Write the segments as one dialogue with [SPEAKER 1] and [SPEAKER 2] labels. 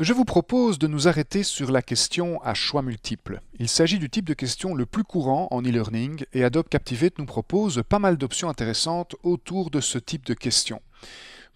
[SPEAKER 1] Je vous propose de nous arrêter sur la question à choix multiples. Il s'agit du type de question le plus courant en e-learning et Adobe Captivate nous propose pas mal d'options intéressantes autour de ce type de question.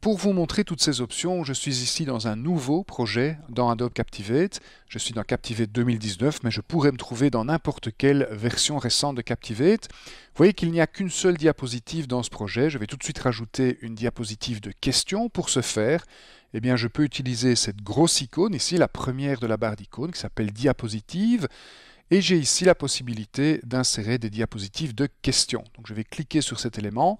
[SPEAKER 1] Pour vous montrer toutes ces options, je suis ici dans un nouveau projet dans Adobe Captivate. Je suis dans Captivate 2019, mais je pourrais me trouver dans n'importe quelle version récente de Captivate. Vous voyez qu'il n'y a qu'une seule diapositive dans ce projet. Je vais tout de suite rajouter une diapositive de questions. Pour ce faire, eh bien, je peux utiliser cette grosse icône ici, la première de la barre d'icônes, qui s'appelle diapositive. Et j'ai ici la possibilité d'insérer des diapositives de questions. Donc je vais cliquer sur cet élément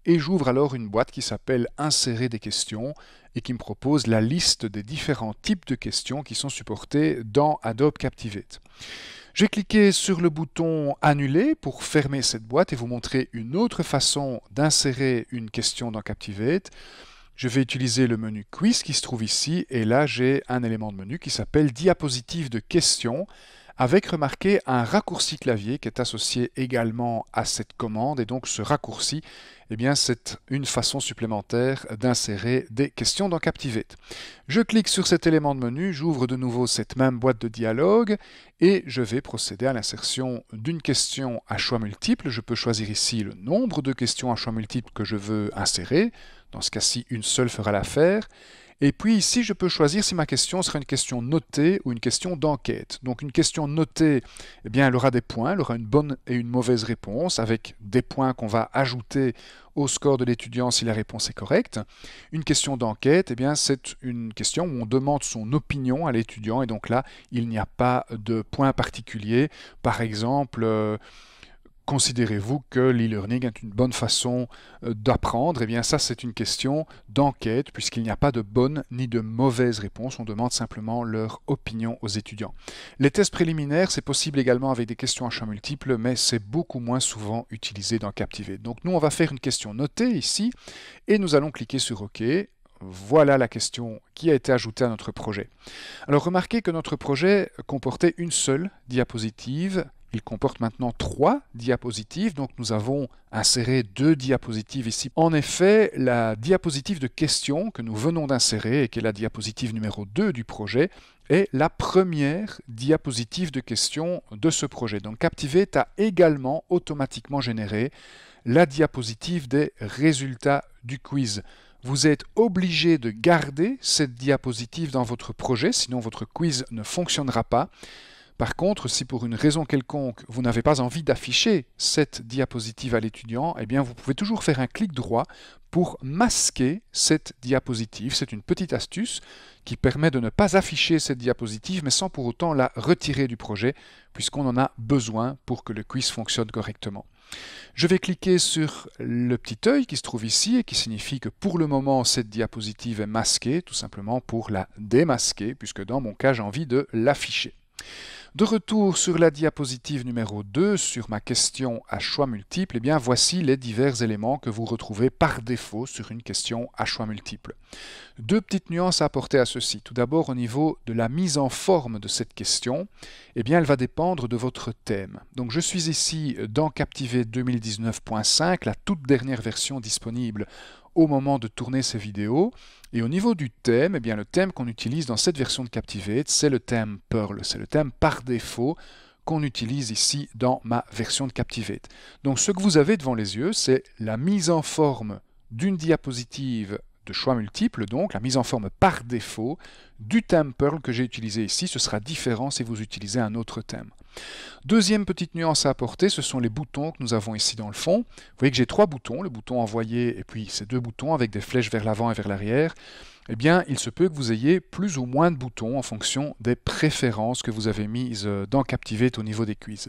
[SPEAKER 1] et j'ouvre alors une boîte qui s'appelle Insérer des questions et qui me propose la liste des différents types de questions qui sont supportés dans Adobe Captivate. Je vais cliquer sur le bouton Annuler pour fermer cette boîte et vous montrer une autre façon d'insérer une question dans Captivate. Je vais utiliser le menu Quiz qui se trouve ici et là j'ai un élément de menu qui s'appelle Diapositive de questions avec, remarquez, un raccourci clavier qui est associé également à cette commande. Et donc ce raccourci, eh bien, c'est une façon supplémentaire d'insérer des questions dans Captivate. Je clique sur cet élément de menu, j'ouvre de nouveau cette même boîte de dialogue et je vais procéder à l'insertion d'une question à choix multiples. Je peux choisir ici le nombre de questions à choix multiples que je veux insérer. Dans ce cas-ci, une seule fera l'affaire. Et puis ici, je peux choisir si ma question sera une question notée ou une question d'enquête. Donc une question notée, eh bien, elle aura des points, elle aura une bonne et une mauvaise réponse, avec des points qu'on va ajouter au score de l'étudiant si la réponse est correcte. Une question d'enquête, eh bien, c'est une question où on demande son opinion à l'étudiant, et donc là, il n'y a pas de points particuliers. Par exemple, considérez-vous que l'e-learning est une bonne façon d'apprendre? Eh bien, ça, c'est une question d'enquête, puisqu'il n'y a pas de bonne ni de mauvaise réponse. On demande simplement leur opinion aux étudiants. Les tests préliminaires, c'est possible également avec des questions à choix multiples, mais c'est beaucoup moins souvent utilisé dans Captivate. Donc, nous, on va faire une question notée ici, et nous allons cliquer sur OK. Voilà la question qui a été ajoutée à notre projet. Alors, remarquez que notre projet comportait une seule diapositive. Il comporte maintenant 3 diapositives, donc nous avons inséré 2 diapositives ici. En effet, la diapositive de question que nous venons d'insérer, et qui est la diapositive numéro 2 du projet, est la première diapositive de question de ce projet. Donc Captivate a également automatiquement généré la diapositive des résultats du quiz. Vous êtes obligé de garder cette diapositive dans votre projet, sinon votre quiz ne fonctionnera pas. Par contre, si pour une raison quelconque, vous n'avez pas envie d'afficher cette diapositive à l'étudiant, eh bien, vous pouvez toujours faire un clic droit pour masquer cette diapositive. C'est une petite astuce qui permet de ne pas afficher cette diapositive, mais sans pour autant la retirer du projet, puisqu'on en a besoin pour que le quiz fonctionne correctement. Je vais cliquer sur le petit œil qui se trouve ici et qui signifie que pour le moment, cette diapositive est masquée, tout simplement pour la démasquer, puisque dans mon cas, j'ai envie de l'afficher. De retour sur la diapositive numéro 2, sur ma question à choix multiples, eh bien voici les divers éléments que vous retrouvez par défaut sur une question à choix multiples. 2 petites nuances à apporter à ceci. Tout d'abord, au niveau de la mise en forme de cette question, eh bien elle va dépendre de votre thème. Donc je suis ici dans Captivate 2019.5, la toute dernière version disponible au moment de tourner ces vidéos. Et au niveau du thème, eh bien, le thème qu'on utilise dans cette version de Captivate, c'est le thème Perl. C'est le thème par défaut qu'on utilise ici dans ma version de Captivate. Donc ce que vous avez devant les yeux, c'est la mise en forme d'une diapositive de choix multiples, donc la mise en forme par défaut du thème Perl que j'ai utilisé ici. Ce sera différent si vous utilisez un autre thème. Deuxième petite nuance à apporter, ce sont les boutons que nous avons ici dans le fond. Vous voyez que j'ai 3 boutons, le bouton envoyer et puis ces 2 boutons avec des flèches vers l'avant et vers l'arrière. Eh bien, il se peut que vous ayez plus ou moins de boutons en fonction des préférences que vous avez mises dans Captivate au niveau des quiz.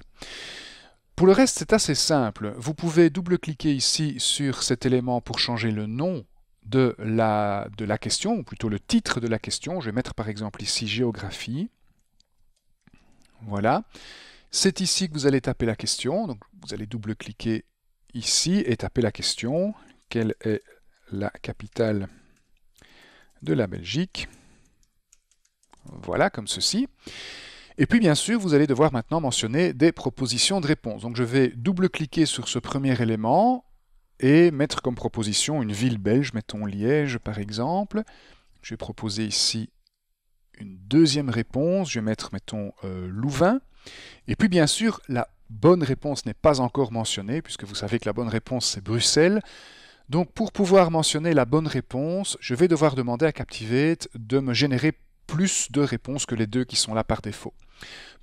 [SPEAKER 1] Pour le reste, c'est assez simple. Vous pouvez double-cliquer ici sur cet élément pour changer le nom de la question, ou plutôt le titre de la question. Je vais mettre par exemple ici géographie. Voilà. C'est ici que vous allez taper la question. Donc vous allez double-cliquer ici et taper la question. Quelle est la capitale de la Belgique? Voilà, comme ceci. Et puis bien sûr, vous allez devoir maintenant mentionner des propositions de réponse. Donc je vais double-cliquer sur ce premier élément et mettre comme proposition une ville belge, mettons Liège par exemple. Je vais proposer ici une deuxième réponse. Je vais mettre, mettons, Louvain. Et puis, bien sûr, la bonne réponse n'est pas encore mentionnée, puisque vous savez que la bonne réponse, c'est Bruxelles. Donc, pour pouvoir mentionner la bonne réponse, je vais devoir demander à Captivate de me générer plus de réponses que les deux qui sont là par défaut.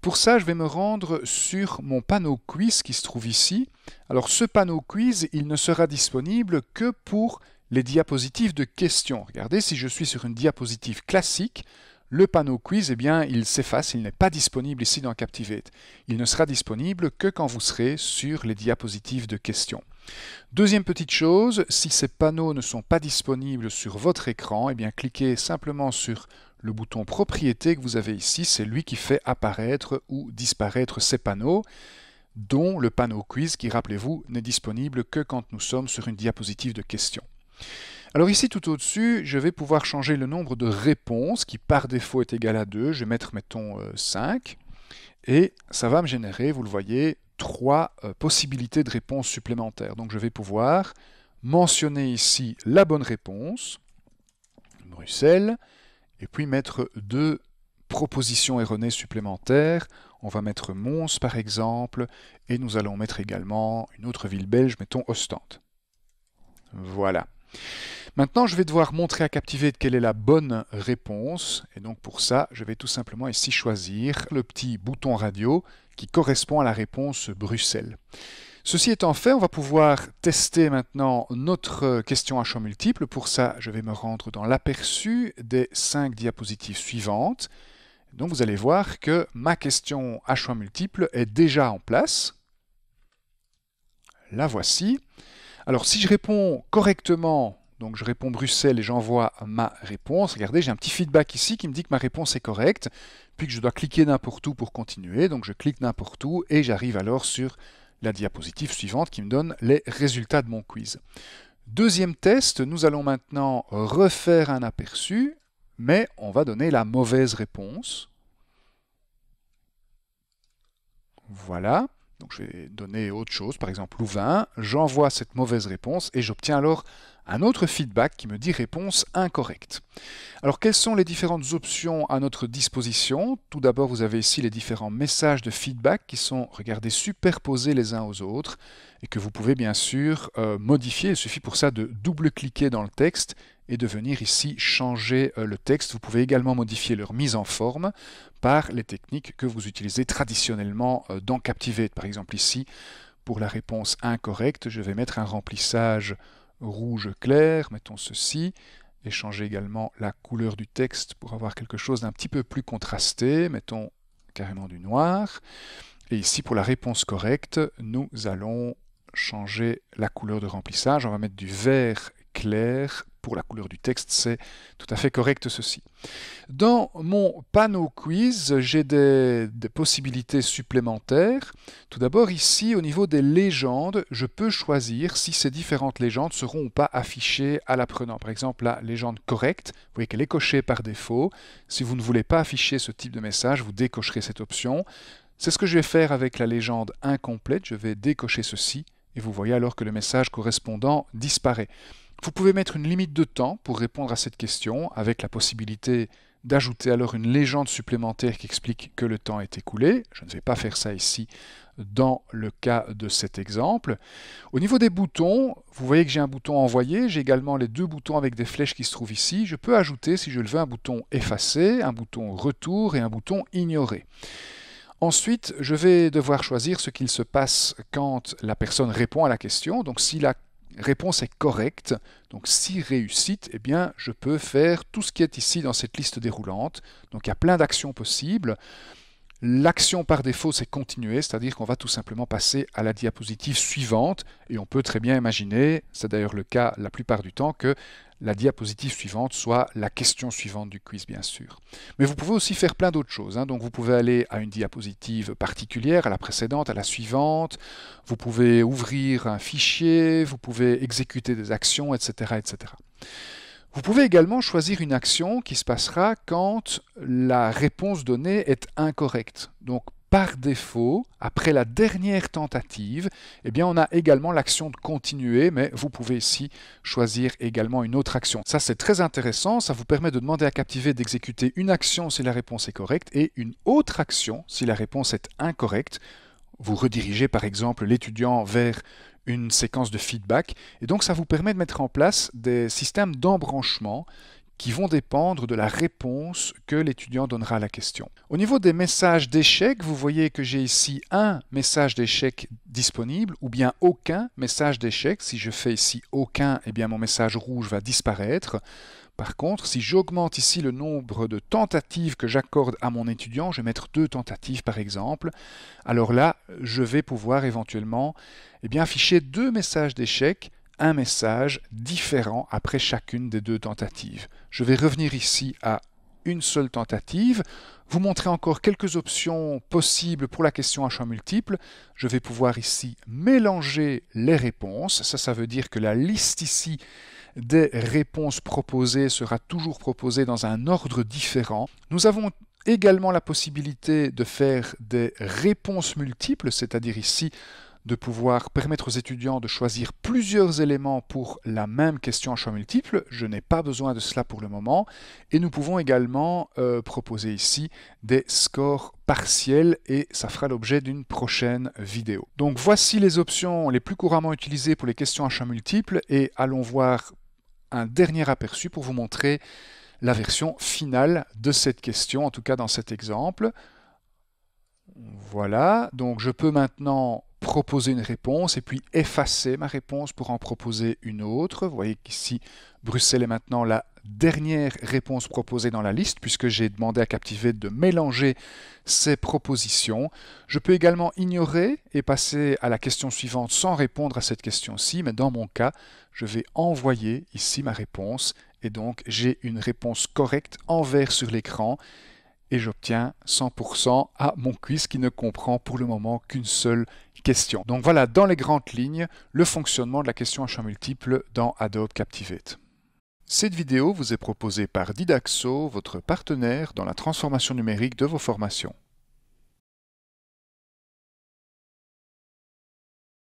[SPEAKER 1] Pour ça, je vais me rendre sur mon panneau quiz qui se trouve ici. Alors, ce panneau quiz, il ne sera disponible que pour les diapositives de questions. Regardez, si je suis sur une diapositive classique, le panneau quiz, eh bien, il s'efface, il n'est pas disponible ici dans Captivate. Il ne sera disponible que quand vous serez sur les diapositives de questions. Deuxième petite chose, si ces panneaux ne sont pas disponibles sur votre écran, eh bien, cliquez simplement sur le bouton Propriétés que vous avez ici. C'est lui qui fait apparaître ou disparaître ces panneaux, dont le panneau quiz qui, rappelez-vous, n'est disponible que quand nous sommes sur une diapositive de questions. Alors ici, tout au-dessus, je vais pouvoir changer le nombre de réponses qui, par défaut, est égal à 2. Je vais mettre, mettons, 5. Et ça va me générer, vous le voyez, 3 possibilités de réponses supplémentaires. Donc je vais pouvoir mentionner ici la bonne réponse, Bruxelles, et puis mettre 2 propositions erronées supplémentaires. On va mettre Mons, par exemple, et nous allons mettre également une autre ville belge, mettons Ostende. Voilà. Maintenant, je vais devoir montrer à Captivate quelle est la bonne réponse. Et donc pour ça, je vais tout simplement ici choisir le petit bouton radio qui correspond à la réponse Bruxelles. Ceci étant fait, on va pouvoir tester maintenant notre question à choix multiples. Pour ça, je vais me rendre dans l'aperçu des 5 diapositives suivantes. Donc vous allez voir que ma question à choix multiples est déjà en place. La voici. Alors si je réponds correctement, donc je réponds Bruxelles et j'envoie ma réponse. Regardez, j'ai un petit feedback ici qui me dit que ma réponse est correcte, puis que je dois cliquer n'importe où pour continuer. Donc je clique n'importe où et j'arrive alors sur la diapositive suivante qui me donne les résultats de mon quiz. Deuxième test, nous allons maintenant refaire un aperçu, mais on va donner la mauvaise réponse. Voilà. Donc je vais donner autre chose, par exemple Louvain, j'envoie cette mauvaise réponse et j'obtiens alors un autre feedback qui me dit réponse incorrecte. Alors quelles sont les différentes options à notre disposition? Tout d'abord, vous avez ici les différents messages de feedback qui sont, regardez, superposés les uns aux autres et que vous pouvez bien sûr modifier. Il suffit pour ça de double-cliquer dans le texte et de venir ici changer le texte. Vous pouvez également modifier leur mise en forme par les techniques que vous utilisez traditionnellement dans Captivate. Par exemple ici, pour la réponse incorrecte, je vais mettre un remplissage rouge clair, mettons ceci, et changer également la couleur du texte pour avoir quelque chose d'un petit peu plus contrasté, mettons carrément du noir. Et ici, pour la réponse correcte, nous allons changer la couleur de remplissage. On va mettre du vert clair. Pour la couleur du texte, c'est tout à fait correct ceci. Dans mon panneau quiz, j'ai des possibilités supplémentaires. Tout d'abord, ici, au niveau des légendes, je peux choisir si ces différentes légendes seront ou pas affichées à l'apprenant. Par exemple, la légende correcte, vous voyez qu'elle est cochée par défaut. Si vous ne voulez pas afficher ce type de message, vous décocherez cette option. C'est ce que je vais faire avec la légende incomplète. Je vais décocher ceci et vous voyez alors que le message correspondant disparaît. Vous pouvez mettre une limite de temps pour répondre à cette question avec la possibilité d'ajouter alors une légende supplémentaire qui explique que le temps est écoulé. Je ne vais pas faire ça ici dans le cas de cet exemple. Au niveau des boutons, vous voyez que j'ai un bouton envoyer, j'ai également les 2 boutons avec des flèches qui se trouvent ici. Je peux ajouter, si je le veux, un bouton effacer, un bouton retour et un bouton ignorer. Ensuite, je vais devoir choisir ce qu'il se passe quand la personne répond à la question. Donc si la réponse est correcte, donc si réussite, eh bien je peux faire tout ce qui est ici dans cette liste déroulante. Donc il y a plein d'actions possibles. L'action par défaut, c'est continuer, c'est-à-dire qu'on va tout simplement passer à la diapositive suivante et on peut très bien imaginer, c'est d'ailleurs le cas la plupart du temps, que la diapositive suivante soit la question suivante du quiz, bien sûr. Mais vous pouvez aussi faire plein d'autres choses. Donc vous pouvez aller à une diapositive particulière, à la précédente, à la suivante. Vous pouvez ouvrir un fichier, vous pouvez exécuter des actions, etc., etc. Vous pouvez également choisir une action qui se passera quand la réponse donnée est incorrecte. Donc, par défaut, après la dernière tentative, eh bien, on a également l'action de continuer, mais vous pouvez ici choisir également une autre action. Ça, c'est très intéressant. Ça vous permet de demander à Captivate d'exécuter une action si la réponse est correcte et une autre action si la réponse est incorrecte. Vous redirigez par exemple l'étudiant vers une séquence de feedback et donc ça vous permet de mettre en place des systèmes d'embranchement qui vont dépendre de la réponse que l'étudiant donnera à la question. Au niveau des messages d'échec, vous voyez que j'ai ici un message d'échec disponible ou bien aucun message d'échec. Si je fais ici aucun, eh bien mon message rouge va disparaître. Par contre, si j'augmente ici le nombre de tentatives que j'accorde à mon étudiant, je vais mettre 2 tentatives par exemple, alors là, je vais pouvoir éventuellement afficher 2 messages d'échec, un message différent après chacune des 2 tentatives. Je vais revenir ici à une seule tentative, vous montrer encore quelques options possibles pour la question à choix multiples. Je vais pouvoir ici mélanger les réponses. Ça veut dire que la liste ici des réponses proposées sera toujours proposée dans un ordre différent. Nous avons également la possibilité de faire des réponses multiples, c'est-à-dire ici de pouvoir permettre aux étudiants de choisir plusieurs éléments pour la même question à choix multiples. Je n'ai pas besoin de cela pour le moment. Et nous pouvons également proposer ici des scores partiels et ça fera l'objet d'une prochaine vidéo. Donc voici les options les plus couramment utilisées pour les questions à choix multiples et allons voir un dernier aperçu pour vous montrer la version finale de cette question, en tout cas dans cet exemple. Voilà, donc je peux maintenant proposer une réponse et puis effacer ma réponse pour en proposer une autre. Vous voyez qu'ici, Bruxelles est maintenant la dernière réponse proposée dans la liste puisque j'ai demandé à Captivate de mélanger ces propositions. Je peux également ignorer et passer à la question suivante sans répondre à cette question-ci, mais dans mon cas, je vais envoyer ici ma réponse et donc j'ai une réponse correcte en vert sur l'écran et j'obtiens 100% à mon quiz qui ne comprend pour le moment qu'une seule question. Donc voilà, dans les grandes lignes, le fonctionnement de la question à choix multiples dans Adobe Captivate. Cette vidéo vous est proposée par Didaxo, votre partenaire dans la transformation numérique de vos formations.